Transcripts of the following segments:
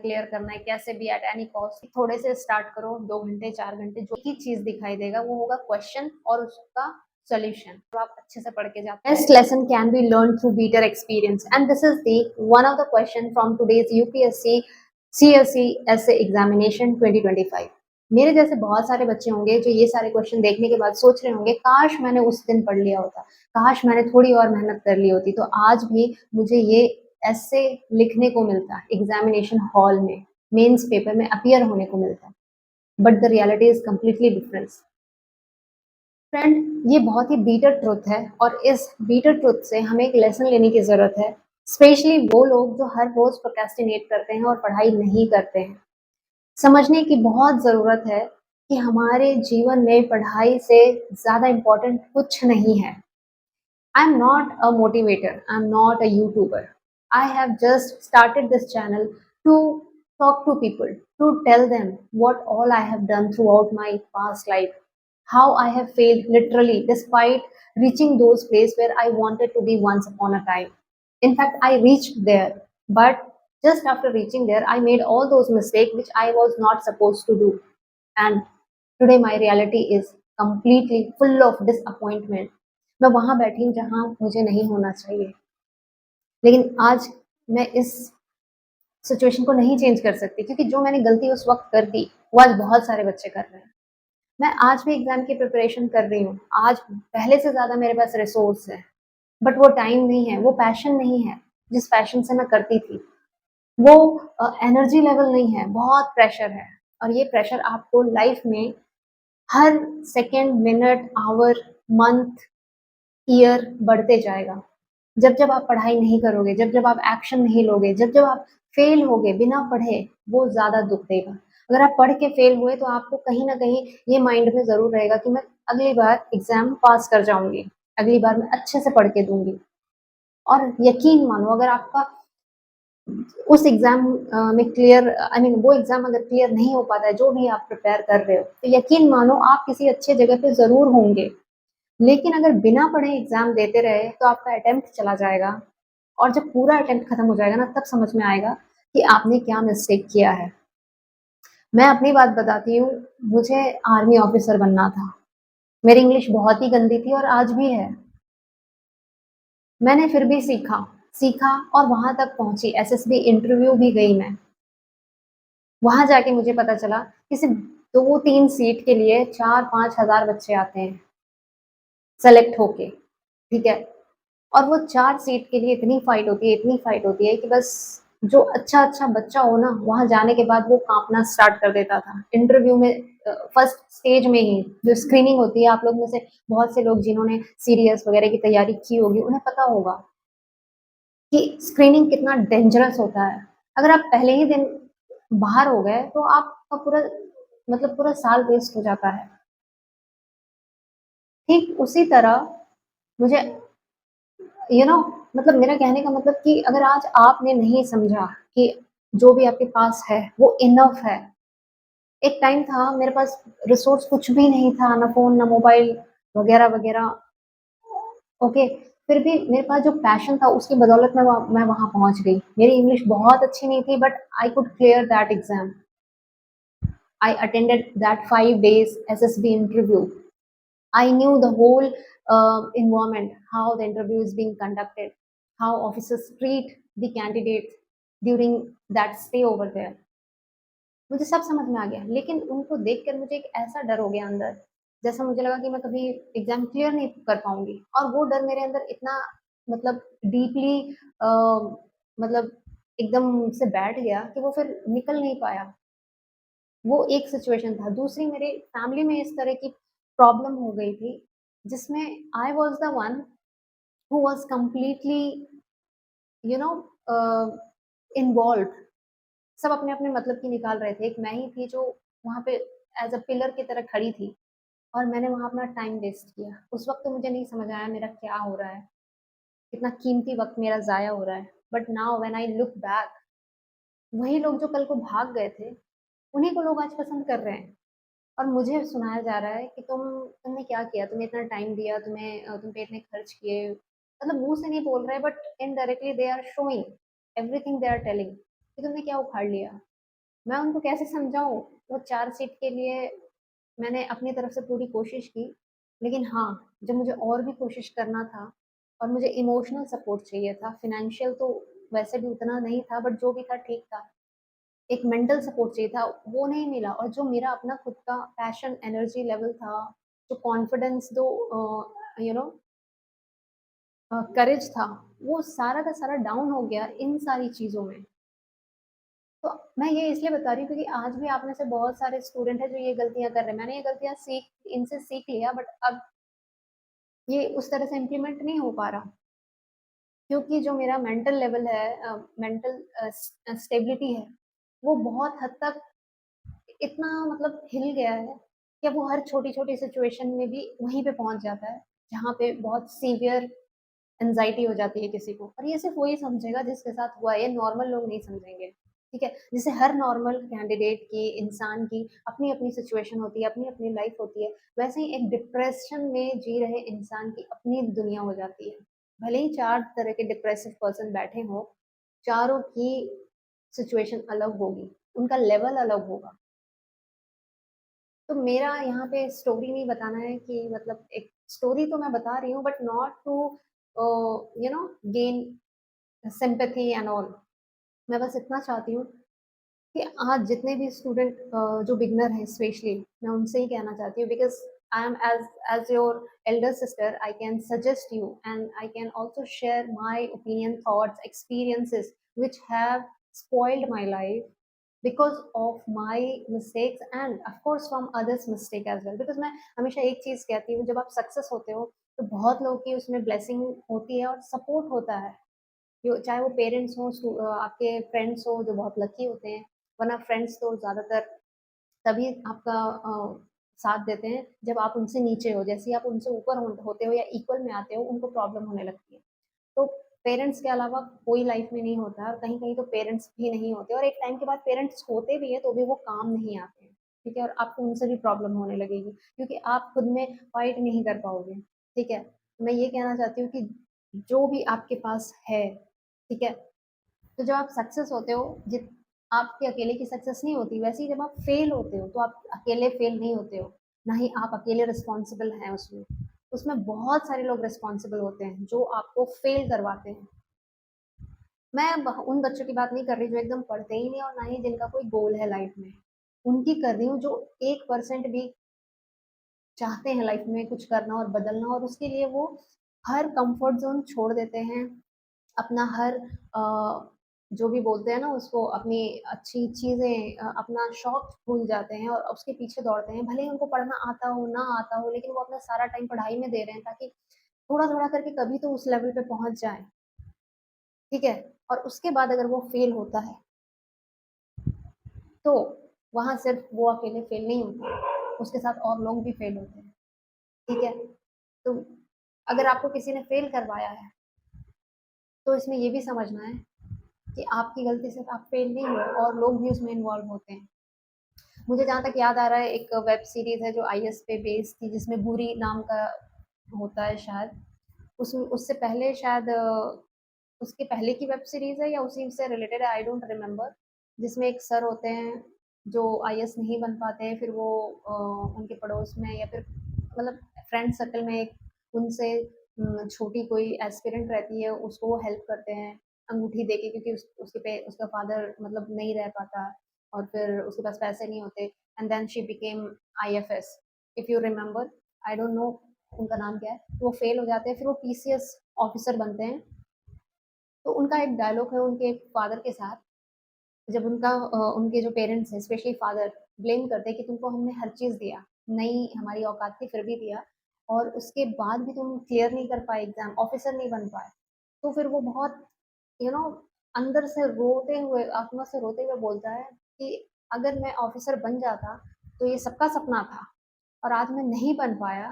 Clear करना है कैसे भी एट एनी कॉस्ट। थोड़े से स्टार्ट करो, 2 घंटे 4 घंटे, जो ही चीज दिखाई देगा वो होगा क्वेश्चन और उसका सॉल्यूशन। तो आप अच्छे से पढ़ के जाते हैं। Best lesson can be learn through better experience and this is the one of the question from today's UPSC CSC SA examination 2025। मेरे जैसे बहुत सारे बच्चे होंगे जो ये सारे क्वेश्चन देखने के बाद सोच रहे होंगे काश मैंने उस दिन पढ़ लिया होता, काश मैंने थोड़ी और मेहनत कर ली होती तो आज भी मुझे ये ऐसे लिखने को मिलता एग्जामिनेशन हॉल में, मेंस पेपर में अपीयर होने को मिलता। But the reality is completely different. Friend, ये बहुत ही बीटर ट्रुथ है और इस बीटर ट्रुथ से हमें एक लेसन लेने की जरूरत है, स्पेशली वो लोग जो हर रोज प्रोक्रेस्टिनेट करते हैं और पढ़ाई नहीं करते हैं। समझने की बहुत ज़रूरत है कि हमारे जीवन में पढ़ाई से ज़्यादा इम्पोर्टेंट कुछ नहीं है। I am not a motivator, I am not a YouTuber. I have just started this channel to talk to people, to tell them what all I have done throughout my past life, how I have failed literally despite reaching those places where I wanted to be once upon a time. In fact, I reached there, but just after reaching there, I made all those mistakes which I was not supposed to do. And today my reality is completely full of disappointment. मैं वहां बैठी हूँ जहां मुझे नहीं होना चाहिए, लेकिन आज मैं इस सिचुएशन को नहीं चेंज कर सकती क्योंकि जो मैंने गलती उस वक्त कर दी वो आज बहुत सारे बच्चे कर रहे हैं। मैं आज भी एग्जाम की प्रिपरेशन कर रही हूँ, आज पहले से ज्यादा मेरे पास रिसोर्स है, बट वो टाइम नहीं है, वो पैशन नहीं है जिस पैशन से मैं करती थी, वो एनर्जी लेवल नहीं है, बहुत प्रेशर है। और ये प्रेशर आपको लाइफ में हर second, minute, hour, month, year बढ़ते जाएगा। जब जब आप पढ़ाई नहीं करोगे, जब जब आप एक्शन नहीं लोगे, जब जब आप फेल होगे बिना पढ़े, वो ज़्यादा दुःख देगा। अगर आप पढ़ के फेल हुए तो आपको कहीं न कहीं ये माइंड में ज़रूर रहेगा कि मैं अगली बार एग्ज़ाम पास कर जाऊँगी, अगली बार मैं अच्छे से पढ़ के दूँगी। और यकीन मानो अगर आपका उस एग्ज़ाम में क्लियर वो एग्ज़ाम अगर क्लियर नहीं हो पाता है, जो भी आप प्रिपेयर कर रहे हो, तो यकीन मानो आप किसी अच्छे जगह पे ज़रूर होंगे। लेकिन अगर बिना पढ़े एग्ज़ाम देते रहे तो आपका अटेम्प्ट चला जाएगा और जब पूरा अटेम्प्ट खत्म हो जाएगा ना, तब समझ में आएगा कि आपने क्या मिस्टेक किया है। मैं अपनी बात बताती हूँ, मुझे आर्मी ऑफिसर बनना था। मेरी इंग्लिश बहुत ही गंदी थी और आज भी है। मैंने फिर भी सीखा और वहाँ तक पहुँची, एसएसबी इंटरव्यू भी गई मैं। वहाँ जाके मुझे पता चला कि सिर्फ 2-3 सीट के लिए 4-5 हज़ार बच्चे आते हैं सेलेक्ट होके, ठीक है? और वो 4 सीट के लिए इतनी फाइट होती है कि बस जो अच्छा बच्चा हो ना, वहाँ जाने के बाद वो काँपना स्टार्ट कर देता था। इंटरव्यू में फर्स्ट स्टेज में ही जो स्क्रीनिंग होती है, आप लोग में से बहुत से लोग जिन्होंने सीडीएस वगैरह की तैयारी की होगी, उन्हें पता होगा कि स्क्रीनिंग कितना डेंजरस होता है। अगर आप पहले ही दिन बाहर हो गए, तो आपका पूरा साल वेस्ट हो जाता है। ठीक उसी तरह मुझे मेरा कहने का मतलब कि अगर आज आपने नहीं समझा कि जो भी आपके पास है वो इनफ है। एक टाइम था मेरे पास रिसोर्स कुछ भी नहीं था, ना फ़ोन, ना मोबाइल वगैरह-वगैरह। ओके, फिर भी मेरे पास जो पैशन था उसकी बदौलत मैं वहाँ पहुँच गई। मेरी इंग्लिश बहुत अच्छी नहीं थी but I could clear that exam. I attended that 5 days SSB interview. I knew the whole environment, how the interview is being conducted, how officers treat the candidates during that stay over there. मुझे सब समझ में आ गया, लेकिन उनको देखकर मुझे एक ऐसा डर हो गया अंदर, जैसा मुझे लगा कि मैं कभी एग्ज़ाम क्लियर नहीं कर पाऊँगी। और वो डर मेरे अंदर इतना मतलब डीपली अ, मतलब एकदम से बैठ गया कि वो फिर निकल नहीं पाया। वो एक सिचुएशन था। दूसरी मेरे फैमिली में इस तरह की प्रॉब्लम हो गई थी, जिसमें I was the one who was completely you know a, involved. सब अपने-अपने मतलब की निकाल रहे थे। एक मैं ही थी जो वहाँ पे एज़ अ पिलर की तरह खड़ी थी और मैंने वहाँ अपना टाइम वेस्ट किया। उस वक़्त तो मुझे नहीं समझ आया मेरा क्या हो रहा है, कितना कीमती वक़्त मेरा ज़ाया हो रहा है। But now when I look back, वही लोग जो कल को भाग गए थे, उन्हीं को लोग आज पसंद कर रहे हैं। और मुझे सुनाया जा रहा है कि तुमने क्या किया? तुम्हें इतना टाइम दिया, तुम पे इतने खर्च किए। मतलब मुँह से नहीं बोल रहे but indirectly they are showing everything they are telling कि तुमने क्या उखाड़ लिया? मैं उनको कैसे समझाऊँ? वो 4 सीट के लिए मैंने अपनी तरफ से पूरी कोशिश की, लेकिन हाँ, जब मुझे और भी कोशिश करना था और मुझे इमोशनल सपोर्ट चाहिए था, फाइनेंशियल तो वैसे भी उतना नहीं था बट जो भी था ठीक था। एक मेंटल सपोर्ट चाहिए था, वो नहीं मिला और जो मेरा अपना खुद का पैशन, एनर्जी लेवल था, जो कॉन्फिडेंस दो यू नो करेज था, वो सारा का सारा डाउन हो गया इन सारी चीज़ों में। तो मैं ये इसलिए बता रही हूँ क्योंकि आज भी आप में से बहुत सारे स्टूडेंट हैं जो ये गलतियाँ कर रहे हैं। मैंने ये गलतियाँ इनसे सीख लिया बट अब ये उस तरह से इम्प्लीमेंट नहीं हो पा रहा क्योंकि जो मेरा मेंटल लेवल है मेंटल स्टेबिलिटी है, वो बहुत हद तक इतना मतलब हिल गया है कि अब वो हर छोटी-छोटी सिचुएशन में भी वहीं पे पहुँच जाता है, जहाँ पे बहुत सीवियर एंग्ज़ायटी हो जाती है किसी को और ये सिर्फ़ वही समझेगा जिसके साथ हुआ है, ये नॉर्मल लोग नहीं समझेंगे, ठीक है? जैसे हर नॉर्मल कैंडिडेट की, इंसान की अपनी-अपनी सिचुएशन होती है, अपनी-अपनी लाइफ़ होती है, वैसे ही एक डिप्रेशन में जी रहे इंसान की अपनी दुनिया हो जाती है। भले ही 4 तरह के डिप्रेसिव पर्सन बैठे हों, चारों की सिचुएशन अलग होगी, उनका लेवल अलग होगा। तो मेरा यहाँ पे स्टोरी नहीं बताना है कि मतलब एक स्टोरी तो मैं बता रही हूँ but not to gain sympathy and all. मैं बस इतना चाहती हूँ कि आज जितने भी स्टूडेंट जो बिगिनर हैं स्पेशली मैं उनसे ही कहना चाहती हूँ because I am as your Elder sister I can suggest you and I can also share my opinion, thoughts, experiences which have spoiled my life because of my mistakes and of course from others mistake as well because मैं हमेशा एक चीज़ कहती हूँ जब आप success होते हो तो बहुत लोगों की उसमें ब्लेसिंग होती है और सपोर्ट होता है यो चाहे वो पेरेंट्स हों आपके फ्रेंड्स हों जो बहुत लकी होते हैं वरना फ्रेंड्स तो ज़्यादातर तभी आपका साथ देते हैं जब आप उनसे नीचे हो जैसे ही आप उनसे ऊपर होते हो या इक्वल में आते हो उनको प्रॉब्लम होने लगती है तो पेरेंट्स के अलावा कोई लाइफ में नहीं होता है और कहीं-कहीं तो पेरेंट्स भी नहीं होते और एक टाइम के बाद पेरेंट्स होते भी हैं तो भी वो काम नहीं आते हैं, ठीक है? और आपको उनसे भी प्रॉब्लम होने लगेगी क्योंकि आप खुद में फाइट नहीं कर पाओगे, ठीक है? मैं ये कहना चाहती हूँ कि जो भी आपके पास है, ठीक है? तो जब आप सक्सेस होते हो जित आपके अकेले की सक्सेस नहीं होती, वैसे ही जब आप फेल होते हो, तो आप अकेले फेल नहीं होते हो, ना ही आप अकेले रिस्पॉन्सिबल हैं उसमें। उसमें बहुत सारे लोग रिस्पॉन्सिबल होते हैं, जो आपको फेल करवाते हैं। मैं ब उन बच्चों की बात नहीं कर रही जो एकदम पढ़ते ही नहीं और ना ही जिनका कोई गोल है लाइफ में। उनकी कर रही हूँ जो 1% भी चाहते हैं लाइफ में कुछ करना और बदलना और उसके लिए वो हर कम्फर्ट ज़ोन छोड़ देते हैं। अपना हर जो भी बोलते हैं ना उसको अपनी अच्छी चीज़ें अपना शौक भूल जाते हैं और उसके पीछे दौड़ते हैं। भले ही उनको पढ़ना आता हो, ना आता हो, लेकिन वो अपना सारा टाइम पढ़ाई में दे रहे हैं ताकि थोड़ा-थोड़ा करके कभी तो उस लेवल पे पहुँच जाएँ, ठीक है? और उसके बाद अगर वो फेल होता है, तो वहाँ सिर्फ़ वो अकेले फेल नहीं होते, उसके साथ और लोग भी फेल होते हैं, ठीक है? तो अगर आपको किसी ने फेल करवाया है, तो इसमें ये भी समझना है कि आपकी गलती से आप फेल नहीं हुए और लोग भी उसमें इन्वॉल्व होते हैं। मुझे जहाँ तक याद आ रहा है एक वेब सीरीज़ है जो आईएएस पे बेस्ड थी जिसमें बुरी नाम का होता है शायद। उस उससे पहले शायद उसके पहले की वेब सीरीज़ है या उसी से रिलेटेड है आई डोंट रिमेंबर जिसमें एक सर होते हैं जो आईएएस नहीं बन पाते हैं फिर वो उनके पड़ोस में या फिर मतलब फ्रेंड सर्कल में एक उनसे छोटी कोई एस्पिरेंट रहती है उसको वो हेल्प करते हैं अंगूठी देके क्योंकि उसके पे उसका फादर मतलब नहीं रह पाता और फिर उसके पास पैसे नहीं होते and then she became IFS if you remember I don't know उनका नाम क्या है तो वो फेल हो जाते हैं फिर वो पीसीएस ऑफिसर बनते हैं तो उनका एक डायलॉग है उनके एक फादर के साथ जब उनके जो पेरेंट्स हैं स्पेशली फादर ब्लेम करते हैं कि तुमको हमने हर चीज़ दिया, नहीं हमारी औकात थी फिर भी दिया और उसके बाद भी तुम क्लियर नहीं कर पाए एग्ज़ाम, ऑफ़िसर नहीं बन पाए। तो फिर वो बहुत यू नो अंदर से रोते हुए आत्मा से रोते हुए बोलता है कि अगर मैं ऑफ़िसर बन जाता, तो ये सबका सपना था और आज मैं नहीं बन पाया,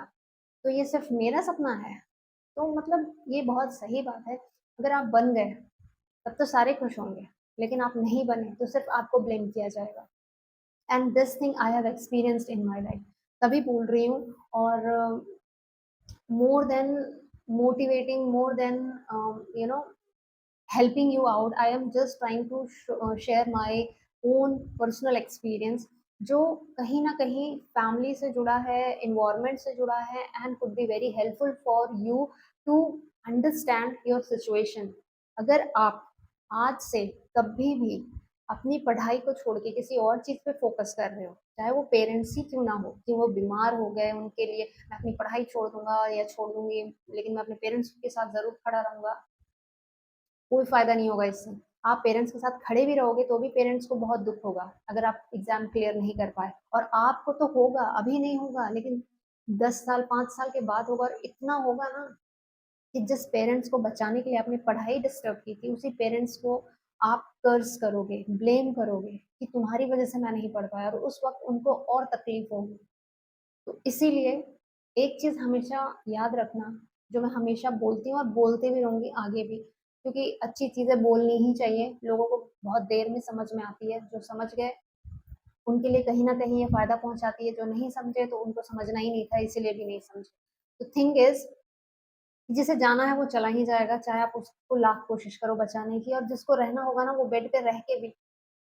तो ये सिर्फ़ मेरा सपना है। तो मतलब ये बहुत सही बात है, अगर आप बन गए तब तो सारे खुश होंगे, लेकिन आप नहीं बने तो सिर्फ़ आपको ब्लेम किया जाएगा and this thing I have experienced in my life तभी बोल रही हूँ और more than motivating, more than you know helping you out, I am just trying to share my own personal experience जो कहीं न कहीं फैमिली से जुड़ा है, एनवायरनमेंट से जुड़ा है and could be very helpful for you to understand your situation. अगर आप आज से कभी भी अपनी पढ़ाई को छोड़ के किसी और चीज़ पे फ़ोकस कर रहे हो, चाहे वो पेरेंट्स ही क्यों ना हो, कि वो बीमार हो गए उनके लिए मैं अपनी पढ़ाई छोड़ दूँगा या छोड़ दूँगी, लेकिन मैं अपने पेरेंट्स के साथ ज़रूर खड़ा रहूँगा, कोई फ़ायदा नहीं होगा इससे। आप पेरेंट्स के साथ खड़े भी रहोगे तो भी पेरेंट्स को बहुत दुःख होगा, अगर आप एग्ज़ाम क्लियर नहीं कर पाए और आपको तो होगा, अभी नहीं होगा लेकिन 10 साल, 5 साल के बाद होगा और इतना होगा ना कि जिस पेरेंट्स को बचाने के लिए आपने पढ़ाई डिस्टर्ब की थी, उसी पेरेंट्स को आप कर्स करोगे, ब्लेम करोगे कि तुम्हारी वज़ह से मैं नहीं पढ़ पाया और उस वक़्त उनको और तकलीफ़ होगी। तो इसीलिए एक चीज़ हमेशा याद रखना, जो मैं हमेशा बोलती हूँ और बोलते भी रहूँगी आगे भी, क्योंकि अच्छी चीज़ें बोलनी ही चाहिए, लोगों को बहुत देर में समझ में आती है, जो समझ गए उनके लिए कहीं न कहीं ये फ़ायदा पहुँचाती है, जो नहीं समझे तो उनको समझना ही नहीं था इसीलिए भी नहीं समझे। तो थिंग इज़ जिसे जाना है वो चला ही जाएगा, चाहे आप उसको लाख कोशिश करो बचाने की और जिसको रहना होगा ना वो बेड पे रह के भी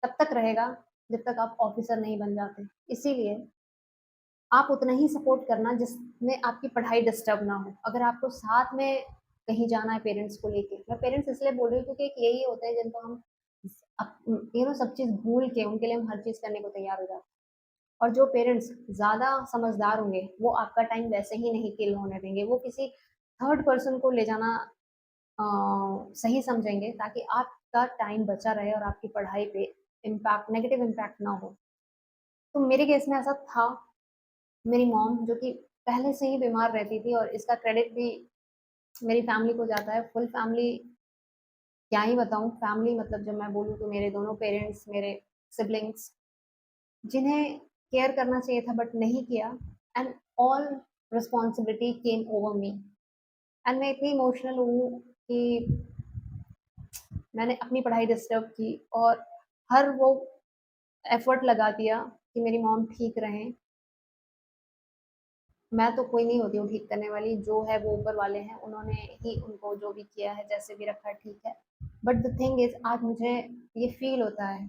तब तक रहेगा, जब तक आप ऑफ़िसर नहीं बन जाते। इसीलिए आप उतना ही सपोर्ट करना जिसमें आपकी पढ़ाई डिस्टर्ब ना हो। अगर आपको साथ में कहीं जाना है पेरेंट्स को लेके, मैं पेरेंट्स इसलिए बोल रही हूँ क्योंकि एक यही होते हैं जिनको हम सब चीज़ भूल के उनके लिए हम हर चीज़ करने को तैयार हो जाते हैं। और जो पेरेंट्स ज़्यादा समझदार होंगे, वो आपका टाइम वैसे ही नहीं किल होने देंगे। वो किसी थर्ड पर्सन को ले जाना अ, सही समझेंगे ताकि आपका टाइम बचा रहे और आपकी पढ़ाई पे इम्पैक्ट नेगेटिव इम्पैक्ट ना हो। तो मेरे केस में ऐसा था, मेरी मॉम जो कि पहले से ही बीमार रहती थी और इसका क्रेडिट भी मेरी फैमिली को जाता है। फुल फैमिली क्या ही बताऊँ, फैमिली मतलब जब मैं बोलूँ तो मेरे दोनों पेरेंट्स, मेरे सिबलिंग्स जिन्हें केयर करना चाहिए था बट नहीं किया and all responsibility came over me and मैं इतनी इमोशनल हूँ कि मैंने अपनी पढ़ाई डिस्टर्ब की और हर वो एफर्ट लगा दिया कि मेरी मॉम ठीक रहें। मैं तो कोई नहीं होती हूँ ठीक करने वाली, जो है वो ऊपर वाले हैं, उन्होंने ही उनको जो भी किया है, जैसे भी रखा है ठीक है। बट द थिंग इज़ आज मुझे ये फ़ील होता है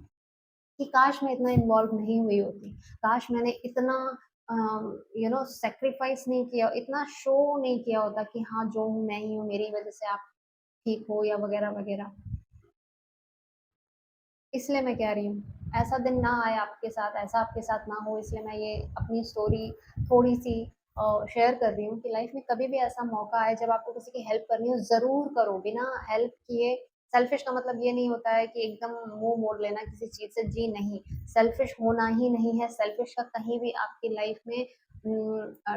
कि काश मैं इतना इन्वॉल्व नहीं हुई होती, काश मैंने इतना सैक्रिफाइस नहीं किया, इतना शो नहीं किया होता कि हाँ, जो हूँ मैं ही हूँ, मेरी वज़ह से आप ठीक हो या वग़ैरह-वग़ैरह। इसलिए मैं कह रही हूँ, ऐसा दिन ना आए आपके साथ, ऐसा आपके साथ ना हो इसलिए मैं ये अपनी स्टोरी थोड़ी-सी शेयर कर रही हूँ कि लाइफ़ में कभी भी ऐसा मौका आए जब आपको किसी की हेल्प करनी हो, ज़रूर करो, बिना हेल्प किए सेल्फ़िश का मतलब ये नहीं होता है कि एकदम मुँह मोड़ लेना किसी चीज़ से, जी नहीं। सेल्फ़िश होना ही नहीं है, सेल्फ़िश का कहीं भी आपकी लाइफ़ में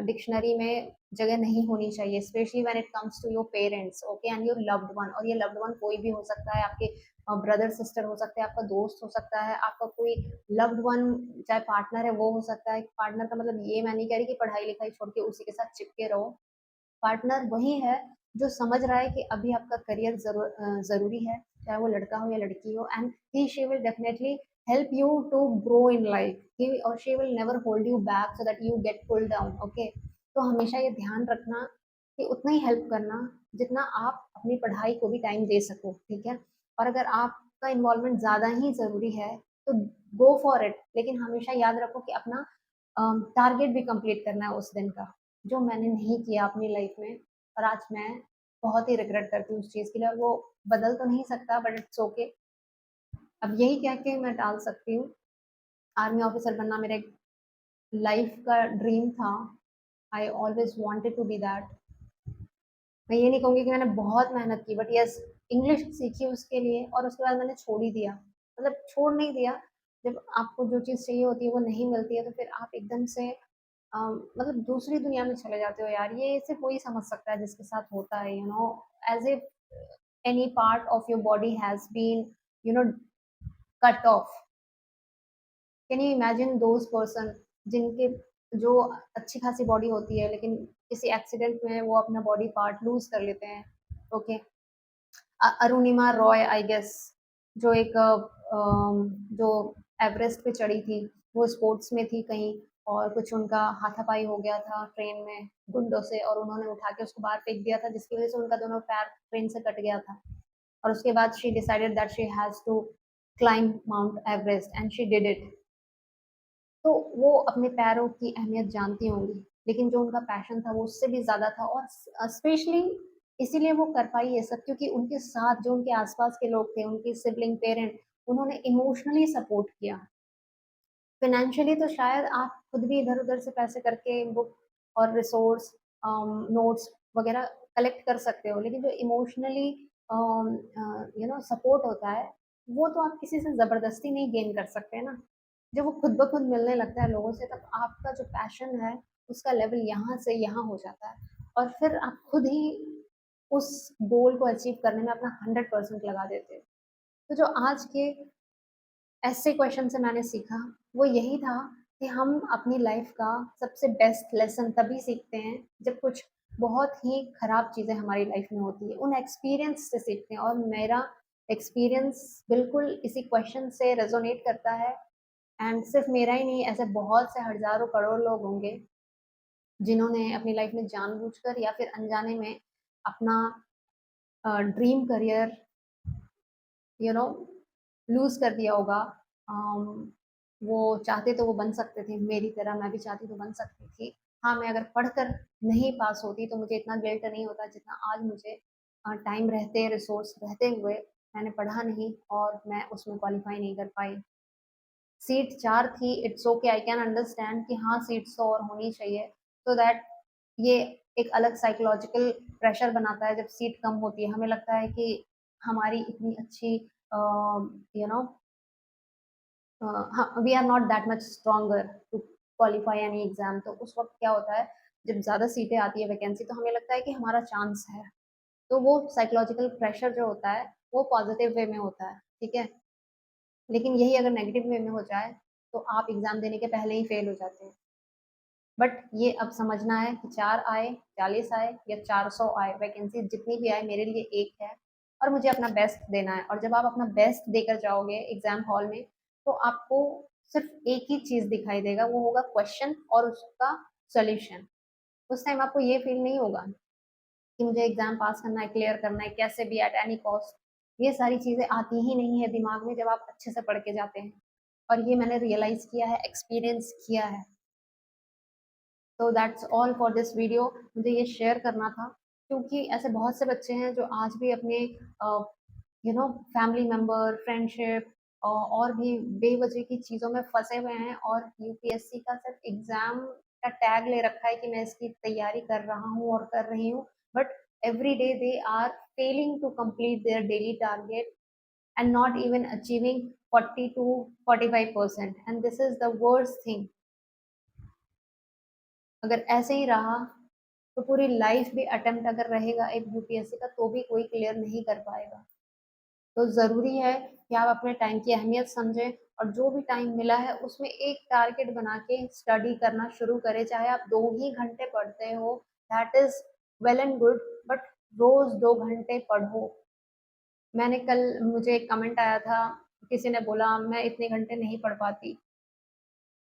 डिक्शनरी में जगह नहीं होनी चाहिए, specially when it comes to your parents, okay, and your loved one और ये लव्ड वन कोई भी हो सकता है, आपके ब्रदर सिस्टर हो सकते हैं, आपका दोस्त हो सकता है, आपका कोई लव्ड वन चाहे पार्टनर है वो हो सकता है। पार्टनर का मतलब ये मैं नहीं कह रही कि पढ़ाई-लिखाई छोड़ के उसी के साथ चिपके रहो। पार्टनर वही है जो समझ रहा है कि अभी आपका करियर ज़रूरी है, चाहे वो लड़का हो या लड़की हो and he she will definitely help you to grow in life. He और she will never hold you back so that you get pulled down, okay? तो हमेशा ये ध्यान रखना कि उतना ही हेल्प करना जितना आप अपनी पढ़ाई को भी टाइम दे सको, ठीक है? और अगर आपका इन्वॉल्वमेंट ज़्यादा ही ज़रूरी है, तो गो फॉर इट, लेकिन हमेशा याद रखो कि अपना टारगेट भी कंप्लीट करना है उस दिन का, जो मैंने नहीं किया अपनी लाइफ में और आज मैं बहुत ही रिग्रेट करती हूँ उस चीज़ के लिए और वो बदल तो नहीं सकता बट इट्स ओके। अब यही कह के मैं टाल सकती हूँ, आर्मी ऑफिसर बनना मेरा एक लाइफ का ड्रीम था। I always wanted to be that. मैं ये नहीं कहूँगी कि मैंने बहुत मेहनत की बट येस इंग्लिश सीखी उसके लिए और उसके बाद मैंने छोड़ ही दिया। मतलब छोड़ नहीं दिया, जब आपको जो चीज़ चाहिए होती है वो नहीं मिलती है तो फिर आप एकदम से मतलब दूसरी दुनिया में चले जाते हो यार, ये सिर्फ़ वही समझ सकता है जिसके साथ होता है, as if any part of your body has been you know cut off. Can you imagine those person जिनके जो अच्छी खासी बॉडी होती है लेकिन किसी एक्सीडेंट में वो अपना बॉडी पार्ट लूज़ कर लेते हैं, okay? Arunima Roy I guess जो एक जो एवरेस्ट पे चढ़ी थी, वो स्पोर्ट्स में थी कहीं और कुछ उनका हाथापाई हो गया था ट्रेन में गुंडों से और उन्होंने उठा के उसको बाहर फेंक दिया था जिसकी वज़ह से उनका दोनों पैर ट्रेन से कट गया था। और उसके बाद she decided that she has to climb Mount Everest and she did it. तो वो अपने पैरों की अहमियत जानती होंगी, लेकिन जो उनका पैशन था वो उससे भी ज़्यादा था और स्पेशली इसीलिए वो कर पाई ये सब क्योंकि उनके साथ जो उनके आस-पास के लोग थे, उनके सिबलिंग, पेरेंट, उन्होंने इमोशनली सपोर्ट किया। फ़ाइनेंशियली तो शायद आप खुद भी इधर-उधर से पैसे करके बुक और रिसोर्स नोट्स वग़ैरह कलेक्ट कर सकते हो, लेकिन जो इमोशनली सपोर्ट होता है, वो तो आप किसी से ज़बरदस्ती नहीं गेन कर सकते ना। जब वो खुद ब खुद मिलने लगता है लोगों से, तब आपका जो पैशन है, उसका लेवल यहाँ से यहाँ हो जाता है और फिर आप खुद ही उस गोल को अचीव करने में अपना 100% लगा देते हो। तो जो आज के ऐसे क्वेश्चन से मैंने सीखा, वो यही था कि हम अपनी लाइफ का सबसे बेस्ट लेसन तभी सीखते हैं, जब कुछ बहुत ही खराब चीज़ें हमारी लाइफ में होती हैं। उन एक्सपीरियंस से सीखते हैं और मेरा एक्सपीरियंस बिल्कुल इसी क्वेश्चन से रेज़ोनेट करता है एंड सिर्फ़ मेरा ही नहीं, ऐसे बहुत से हज़ारों करोड़ लोग होंगे, जिन्होंने अपनी लाइफ में जानबूझकर या फिर अनजाने में अपना dream career you know lose कर दिया होगा। अम, वो चाहते तो वो बन सकते थे, मेरी तरह मैं भी चाहती तो बन सकती थी। हाँ, मैं अगर पढ़कर नहीं पास होती तो मुझे इतना गिल्ट नहीं होता जितना आज मुझे टाइम रहते, रिसोर्स रहते हुए मैंने पढ़ा नहीं और मैं उसमें क्वालीफाई नहीं कर पाई। सीट 4 थी, it's okay, I can understand कि हाँ, सीट्स तो और होनी चाहिए सो दैट ये एक अलग साइकोलॉजिकल प्रेशर बनाता है जब सीट कम होती है। हमें लगता है कि हमारी इतनी अच्छी यू नो हाँ, we are not that much stronger to qualify any exam. तो उस वक़्त क्या होता है, जब ज़्यादा सीटें आती है वैकेंसी तो हमें लगता है कि हमारा चांस है। तो वो साइकोलॉजिकल प्रेशर जो होता है, वो पॉज़िटिव वे में होता है, ठीक है? लेकिन यही अगर नेगेटिव वे में हो जाए, तो आप एग्ज़ाम देने के पहले ही फेल हो जाते हैं। बट ये अब समझना है कि 4 आए, 40 आए या 400 आए, वैकेंसी जितनी भी आए मेरे लिए एक है और मुझे अपना बेस्ट देना है और जब आप अपना बेस्ट देकर जाओगे एग्ज़ाम हॉल में, तो आपको सिर्फ़ एक ही चीज़ दिखाई देगा, वो होगा क्वेश्चन और उसका सॉल्यूशन। उस टाइम आपको ये फ़ील नहीं होगा कि मुझे एग्ज़ाम पास करना है, क्लियर करना है, कैसे भी एट एनी कॉस्ट। ये सारी चीज़ें आती ही नहीं है दिमाग में जब आप अच्छे से पढ़ के जाते हैं और ये मैंने रियलाइज़ किया है, एक्सपीरियंस किया है। तो that's all for this video. मुझे ये शेयर करना था क्योंकि ऐसे बहुत से बच्चे हैं जो आज भी अपने फैमिली मेंबर, फ्रेंडशिप और भी बेवजह की चीज़ों में फँसे हुए हैं और यूपीएससी का सिर्फ एग्ज़ाम का टैग ले रखा है कि मैं इसकी तैयारी कर रहा हूँ और कर रही हूँ। But every day they are failing to complete their daily target and not even achieving 40 to 45%, and this is the worst thing। अगर ऐसे ही रहा तो पूरी लाइफ भी अटेम्प्ट अगर रहेगा एक यूपीएससी का तो भी कोई क्लियर नहीं कर पाएगा। तो ज़रूरी है कि आप अपने टाइम की अहमियत समझें और जो भी टाइम मिला है उसमें एक टारगेट बना के स्टडी करना शुरू करें। चाहे आप 2 ही घंटे पढ़ते हो, that is well and good, but रोज़ 2 घंटे पढ़ो। मैंने कल मुझे एक कमेंट आया था, किसी ने बोला मैं इतने घंटे नहीं पढ़ पाती।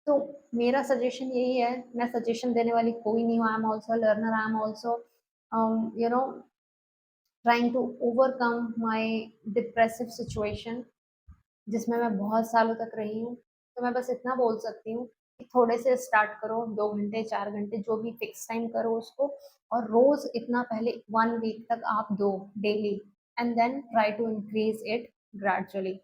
तो मेरा सजेशन यही है, मैं सजेशन देने वाली कोई नहीं हूँ, I am also learner, I am also you know trying to overcome my depressive situation जिसमें मैं बहुत सालों तक रही हूँ। तो मैं बस इतना बोल सकती हूँ कि थोड़े से स्टार्ट करो, 2 घंटे, 4 घंटे जो भी फिक्स टाइम करो उसको और रोज़ इतना पहले 1 वीक तक आप दो daily and then try to increase it gradually.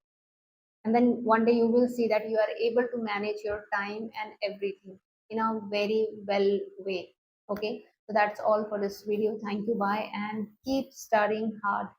And then one day you will see that you are able to manage your time and everything in a very well way. Okay, so that's all for this video. Thank you, bye, and keep studying hard.